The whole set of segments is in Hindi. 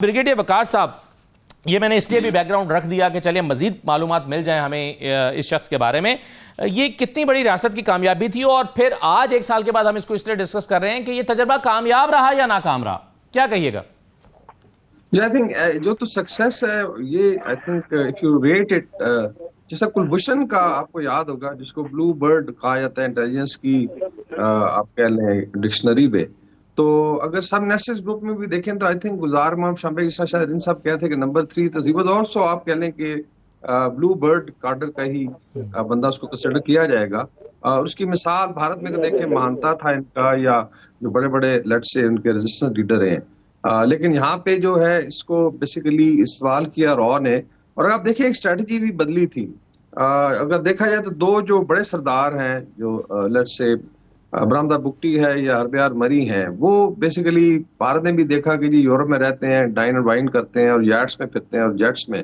ब्रिगेडियर वकास साहब, ये मैंने इसलिए भी बैकग्राउंड रख दिया कि चलिए मजीद मालूमात मिल जाए हमें इस शख्स के बारे में। ये कितनी बड़ी रियासत की कामयाबी थी और फिर आज एक साल के बाद हम इसको इसलिए डिस्कस कर रहे हैं कि ये तजर्बा कामयाब रहा या नाकाम रहा, क्या कहिएगा? आई थिंक जो तो सक्सेस है ये I think if you rate it, जैसा कुलभूषण का आपको याद होगा जिसको ब्लू बर्ड कहा जाता है इंटेलिजेंस की आप कह लें डिक्शनरी पे। तो अगर सब नेशनल ग्रुप में भी देखें तो आई थिंक गुलजार मोहम्मद शाम्बे के साथ शायद इन सब कहते हैं कि नंबर 3 तो ही वाज आल्सो आप कह लें कि ब्लू बर्ड कार्डर का ही बंदा उसको कंसिडर किया जाएगा। और उसकी मिसाल भारत में देखें महानता था इनका, या जो बड़े बड़े लेट्स से उनके रेजिस्टेंस लीडर हैं। लेकिन यहाँ पे जो है इसको बेसिकली इस्तेमाल किया रॉ ने। और अगर आप देखिए एक स्ट्रेटजी भी बदली थी। अगर देखा जाए तो दो जो बड़े सरदार हैं जो लेट्स से ब्राह्मदा बुक्टी है या हरबियार मरी हैं, वो बेसिकली भारत ने भी देखा कि जी यूरोप में रहते हैं, डाइन एंड वाइन करते हैं और यार्ड्स में फिरते हैं और जेट्स में,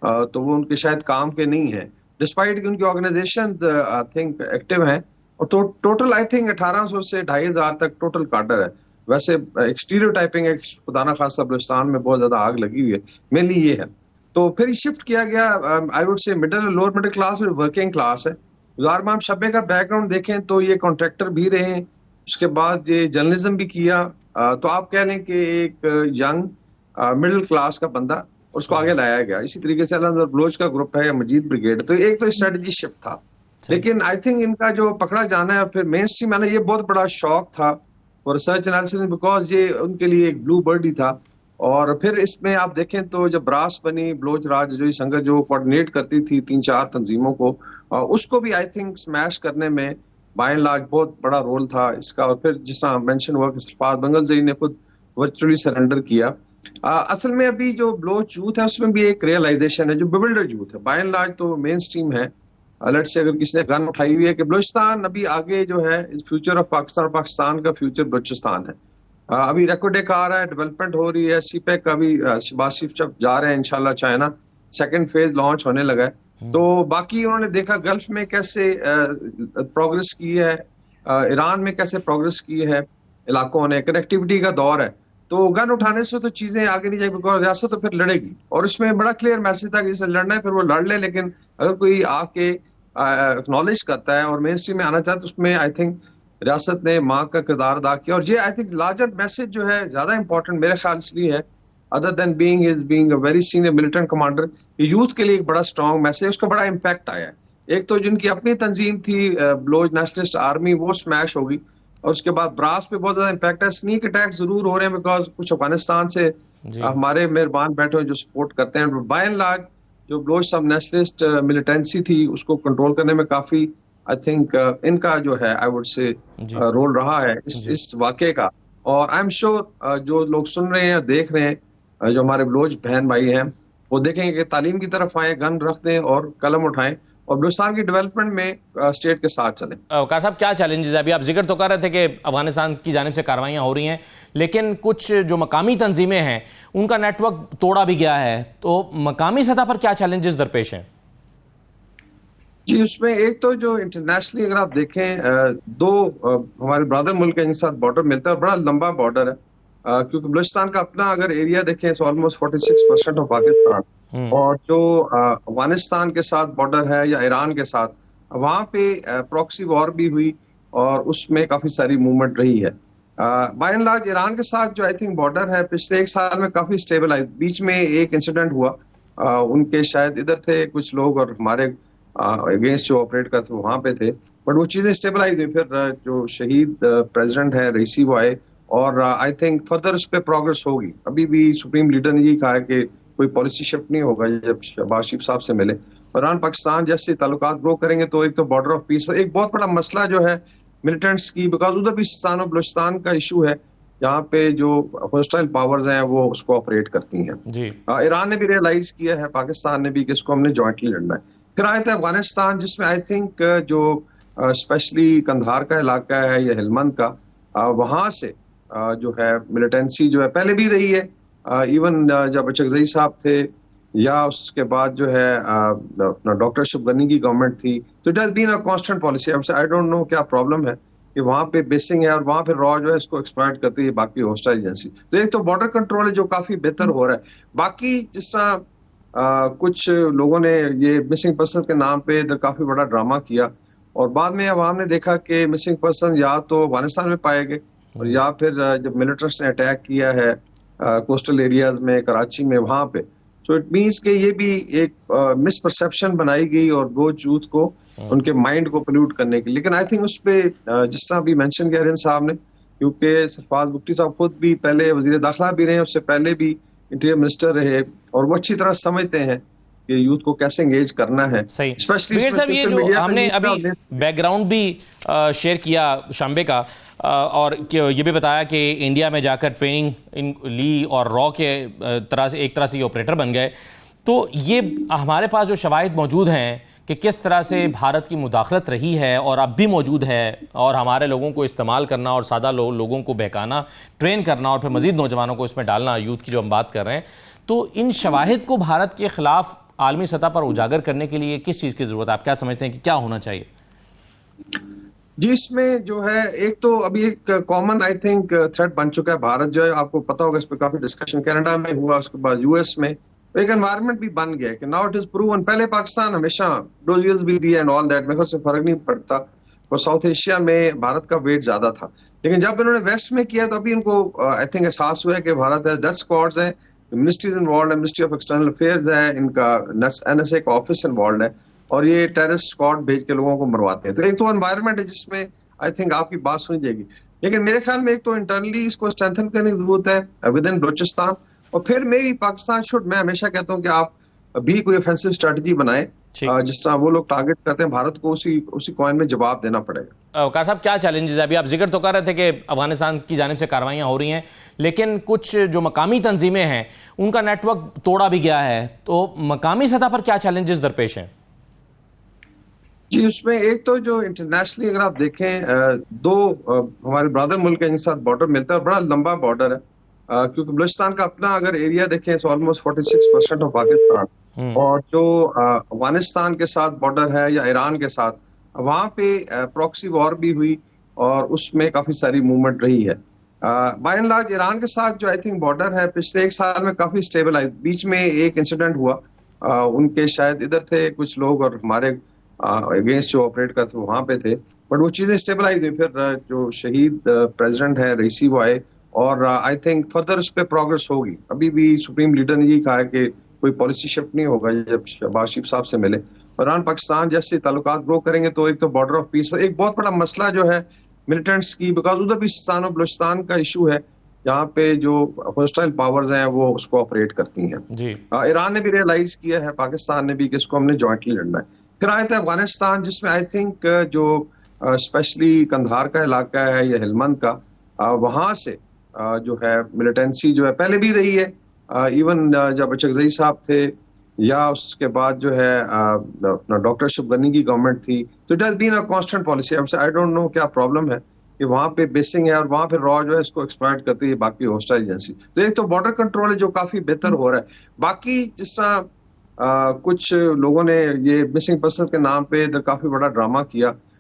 तो वो उनके शायद काम के नहीं है डिस्पाइट कि उनकी ऑर्गेनाइजेशन आई थिंक एक्टिव है। और तो टोटल आई थिंक 1800 से 2500 तक टोटल कार्डर है। वैसे एक स्टीरियोटाइपिंग है, खुदा न खास्ता बलूचिस्तान में बहुत ज्यादा आग लगी हुई है, मेनली ये है। तो फिर शिफ्ट किया गया I would say middle lower middle class और वर्किंग क्लास है। गुलजार मोहम्मद शाम्बे का बैकग्राउंड देखें तो ये कॉन्ट्रैक्टर भी रहे हैं, उसके बाद ये जर्नलिज्म भी किया। तो आप कह लें कि एक यंग मिडिल क्लास का बंदा उसको आगे लाया गया। इसी तरीके से अलहमद बलोच का ग्रुप है या मजीद ब्रिगेड, तो एक तो स्ट्रेटजी शिफ्ट था। लेकिन आई थिंक इनका जो पकड़ा जाना है और फिर मेन स्ट्रीम आना, ये बहुत बड़ा शौक था और रिसर्च एनालिसिस में, बिकॉज ये उनके लिए एक ब्लू बर्ड ही था। और फिर इसमें आप देखें तो जब ब्रास बनी बलोच राज जो संगत जो कोऑर्डिनेट करती थी 3-4 तंजीमों को, उसको भी आई थिंक स्मैश करने में बाय एंड लार्ज बहुत बड़ा रोल था इसका। और फिर जिस तरह मेंशन हुआ कि सल्फात बंगलजई ने खुद वर्चुअली सरेंडर किया। असल में अभी जो बलोच यूथ है उसमें भी एक रियलाइजेशन है, जो बिविल्डर्ड यूथ है बाय एंड लार्ज तो मेन स्ट्रीम है। लेट्स से अगर किसी ने गन उठाई हुई है कि बलूचिस्तान अभी आगे जो है फ्यूचर ऑफ पाकिस्तान और पाकिस्तान का फ्यूचर बलूचिस्तान है। अभी रेकोडेक आ रहा है, डेवलपमेंट हो रही है, सीपेक का भी शहबाज शरीफ जब जा रहे हैं इंशाल्लाह चाइना, सेकंड फेज लॉन्च होने लगा है। तो बाकी उन्होंने देखा गल्फ में कैसे प्रोग्रेस की है, ईरान में कैसे प्रोग्रेस की है, इलाकों ने कनेक्टिविटी का दौर है। तो गन उठाने से तो चीजें आगे नहीं जाएगी, बिकॉज रियासत तो फिर लड़ेगी। और उसमें बड़ा क्लियर मैसेज था कि जिसे लड़ना है फिर वो लड़ ले, लेकिन अगर कोई आके एक्नॉलेज करता है और मेन स्ट्रीम में आना चाहता है, उसमें आई थिंक रियासत ने माँ का किरदार अदा किया। और ये आई थिंक लार्जर मैसेज जो है ज्यादा इंपॉर्टेंट मेरे ख्याल इसलिए है, other than being a very senior militant commander, youth के लिए एक बड़ा स्ट्रॉन्ग मैसेज, उसका बड़ा इम्पैक्ट आया है। एक तो जिनकी अपनी तंजीम थी बलोच नेशनलिस्ट आर्मी, वो स्मैश होगी। और उसके बाद ब्रास पे बहुत ज्यादा इम्पैक्ट है। स्नीक अटैक जरूर हो रहे हैं बिकॉज कुछ अफगानिस्तान से हमारे मेहरबान बैठे हुए जो सपोर्ट करते हैं। बाय एंड लार्ज जो बलोच सब नेशनलिस्ट मिलिटेंसी थी उसको कंट्रोल करने में काफी आई थिंक इनका जो है आई वुड से रोल रहा है इस वाकये का। और आई एम श्योर जो लोग सुन रहे हैं देख रहे हैं, जो हमारे बलोच बहन भाई हैं, वो देखेंगे कि तालीम की तरफ आए, गन रख दें और कलम उठाएं और बलूचिस्तान की डेवलपमेंट में स्टेट के साथ चलें। वकास साहब, क्या चैलेंजेस है? अभी आप जिक्र तो कर रहे थे कि अफगानिस्तान की जानिब से कार्रवाइयाँ हो रही हैं, लेकिन कुछ जो मकामी तंजीमें हैं उनका नेटवर्क तोड़ा भी गया है, तो मकामी सतह पर क्या चैलेंजेस दरपेश हैं? जी, उसमें एक तो जो इंटरनेशनली अगर आप देखें दो हमारे ब्रदर मुल्क के साथ बॉर्डर मिलता है और बड़ा लंबा बॉर्डर है, क्योंकि बलूचिस्तान का अपना अगर एरिया देखें तो ऑलमोस्ट 46% ऑफ पाकिस्तान, और जो अफगानिस्तान के साथ बॉर्डर है या ईरान के साथ, वहां पे प्रॉक्सी वॉर भी हुई और उसमें काफी सारी मूवमेंट रही है। बाय एंड लार्ज ईरान के साथ जो आई थिंक बॉर्डर है पिछले एक साल में काफी स्टेबलाइज। बीच में एक इंसिडेंट हुआ, उनके शायद इधर थे कुछ लोग और हमारे अगेंस्ट जो ऑपरेट करते वहां पे थे, बट वो चीजें स्टेबलाइज हुई। फिर जो शहीद प्रेसिडेंट है रईसी वो आए और आई थिंक फर्दर उस पर प्रोग्रेस होगी। अभी भी सुप्रीम लीडर ने यही कहा है कि कोई पॉलिसी शिफ्ट नहीं होगा जब शहबाज शरीफ साहब से मिले। ईरान पाकिस्तान जैसे ताल्लुकात ग्रो करेंगे तो एक तो बॉर्डर ऑफ पीस, एक बहुत बड़ा मसला जो है मिलिटेंट्स की, बिकॉज उधर भी पाकिस्तान और बलूचिस्तान का इशू है, यहाँ पे जो होस्टाइल पावर्स हैं वो उसको ऑपरेट करती हैं। ईरान ने भी रियलाइज किया है, पाकिस्तान ने भी, कि इसको हमने जॉइंटली लड़ना है। फिर आया था अफगानिस्तान, जिसमें आई थिंक जो स्पेशली कंधार का इलाका है या हेलमंद का, वहां से जो है मिलिटेंसी जो है पहले भी रही है, इवन जब अचकजई साहब थे या उसके बाद जो है अपना डॉक्टर अशरफ गनी की गवर्नमेंट थी, तो it has been a constant policy. I don't know क्या प्रॉब्लम है कि वहां पे बेसिंग है और वहां पे रॉ जो है इसको एक्सप्लॉइट करती है बाकी होस्टाइल एजेंसी। तो एक तो बॉर्डर कंट्रोल है जो काफी बेहतर हो रहा है। बाकी जिस तरह कुछ लोगों ने ये मिसिंग पर्सन के नाम पे इधर काफी बड़ा ड्रामा किया और बाद में अवाम ने देखा कि मिसिंग पर्सन या तो अफगानिस्तान में पाए गए और या फिर जब मिलिटेंट्स ने अटैक किया है कोस्टल एरियाज में, कराची में, वहां पे, तो इट मीन्स कि ये भी एक मिसपरसेप्शन बनाई गई और वो यूथ को उनके माइंड को पोल्यूट करने के। लेकिन आई थिंक उस पे जिस तरह भी मेंशन किया रिंद साहब ने, क्योंकि सरफराज बुगटी साहब खुद भी पहले वजीर दाखिला भी रहे, उससे पहले भी इंटीरियर मिनिस्टर रहे और वो अच्छी तरह समझते हैं कि यूथ को कैसे एंगेज करना है। सही। ब्रिगेडियर साहब, ये जो हमने अभी बैकग्राउंड भी शेयर किया शांबे का और ये भी बताया कि इंडिया में जाकर ट्रेनिंग ली और रॉ के तरह से एक तरह से ये ऑपरेटर बन गए, तो ये हमारे पास जो शवाहिद मौजूद हैं कि किस तरह से भारत की मुदाखलत रही है और अब भी मौजूद है और हमारे लोगों को इस्तेमाल करना और सादा लोगों को बहकाना, ट्रेन करना और फिर मजीद नौजवानों को इसमें डालना, यूथ की जो हम बात कर रहे हैं, तो इन शवाहिद को भारत के खिलाफ आलमी सतह पर उजागर करने के लिए किस चीज़ की जरूरत है? आप क्या समझते हैं कि क्या होना चाहिए? जी, इसमें जो है एक तो अभी एक कॉमन आई थिंक थ्रेट बन चुका है। भारत जो है, आपको पता होगा, इस पर काफी डिस्कशन कनाडा में हुआ, उसके बाद यूएस में एक एनवायरनमेंट भी बन गया है कि नाउ इट इज प्रूवन। पहले पाकिस्तान हमेशा डोजियर्स भी दिए एंड ऑल दैट, मेरे को से फर्क नहीं पड़ता, और साउथ एशिया में भारत का वेट ज्यादा था। लेकिन जब इन्होंने वेस्ट में किया तो अभी इनको आई थिंक एहसास हुआ है कि भारत है 10 स्क्वाड्स है, मिनिस्ट्रीज इन्वॉल्व है, मिनिस्ट्री ऑफ एक्सटर्नल अफेयर्स है, इनका एनएसए का ऑफिस इन्वॉल्व है और ये टेररिस्ट स्क्वाड भेज के लोगों को मरवाते हैं। तो एक तो एनवायरनमेंट है जिसमें आई थिंक आपकी बात सुनी जाएगी। लेकिन मेरे ख्याल में एक तो इंटरनली इसको स्ट्रेंथन करने की जरूरत है विद इन बलूचिस्तान, और फिर मे भी पाकिस्तान शुड, मैं हमेशा कहता हूँ कि आप भी कोई ऑफेंसिव स्ट्रेटजी बनाए, जिस तरह वो लोग टारगेट करते हैं भारत को, उसी कॉइन में जवाब देना पड़ेगा। वकार साहब, क्या चैलेंजेस है? अभी आप जिक्र तो कर रहे थे कि अफगानिस्तान की जानिब से कार्रवाइयां हो रही हैं, लेकिन कुछ जो मकामी तंजीमें हैं उनका नेटवर्क तोड़ा भी गया है, तो मकामी सतह पर क्या चैलेंजेस दरपेश हैं? जी, उसमें एक तो जो इंटरनेशनली अगर आप देखें, दो हमारे ब्रदर मुल्क के साथ बॉर्डर मिलता है और बड़ा लंबा बॉर्डर है, क्योंकि बलूचिस्तान का अपना अगर एरिया देखें तो ऑलमोस्ट 46% ऑफ पाकिस्तान, और जो अफगानिस्तान के साथ बॉर्डर है या ईरान के साथ, वहां पे प्रॉक्सी वॉर भी हुई और उसमें काफी सारी मूवमेंट रही है। बाय एंड लार्ज ईरान के साथ जो आई थिंक बॉर्डर है पिछले एक साल में काफी स्टेबल आई। बीच में एक इंसिडेंट हुआ, उनके शायद इधर थे कुछ लोग और हमारे अगेंस्ट जो ऑपरेट करते वहां पे थे, बट वो चीजें स्टेबलाइज हुई। फिर जो शहीद प्रेसिडेंट है रईसी वो आए और आई थिंक फर्दर इस पे प्रोग्रेस होगी। अभी भी सुप्रीम लीडर ने यही कहा है कि कोई पॉलिसी शिफ्ट नहीं होगा जब शहबाज शरीफ साहब से मिले। ईरान पाकिस्तान जैसे ताल्लुकात ग्रो करेंगे तो एक तो बॉर्डर ऑफ पीस, एक बहुत बड़ा मसला जो है मिलिटेंट्स की, बिकॉज उधर भी सिस्तान और बलूचिस्तान का इशू है, जहाँ पे जो होस्टाइल पावर्स हैं वो उसको ऑपरेट करती हैं। ईरान ने भी रियलाइज किया है, पाकिस्तान ने भी, कि इसको हमने जॉइंटली लड़ना है। फिर आया था अफगानिस्तान, जिसमें आई थिंक जो स्पेशली कंधार का इलाका है या हेलमंद का, वहां से जो है मिलिटेंसी जो है पहले भी रही है, इवन जब अचकजई साहब थे या उसके बाद जो है अपना डॉक्टर अशरफ गनी की गवर्नमेंट थी, तो it has been a constant policy. I don't know क्या प्रॉब्लम है कि वहां पे बेसिंग है और वहां पे रॉ जो है इसको एक्सप्लॉइट करती है बाकी होस्टाइल एजेंसी। तो एक तो बॉर्डर कंट्रोल है जो काफी बेहतर हो रहा है। बाकी जिस तरह कुछ लोगों ने ये मिसिंग पर्सन के नाम पे इधर काफी बड़ा ड्रामा किया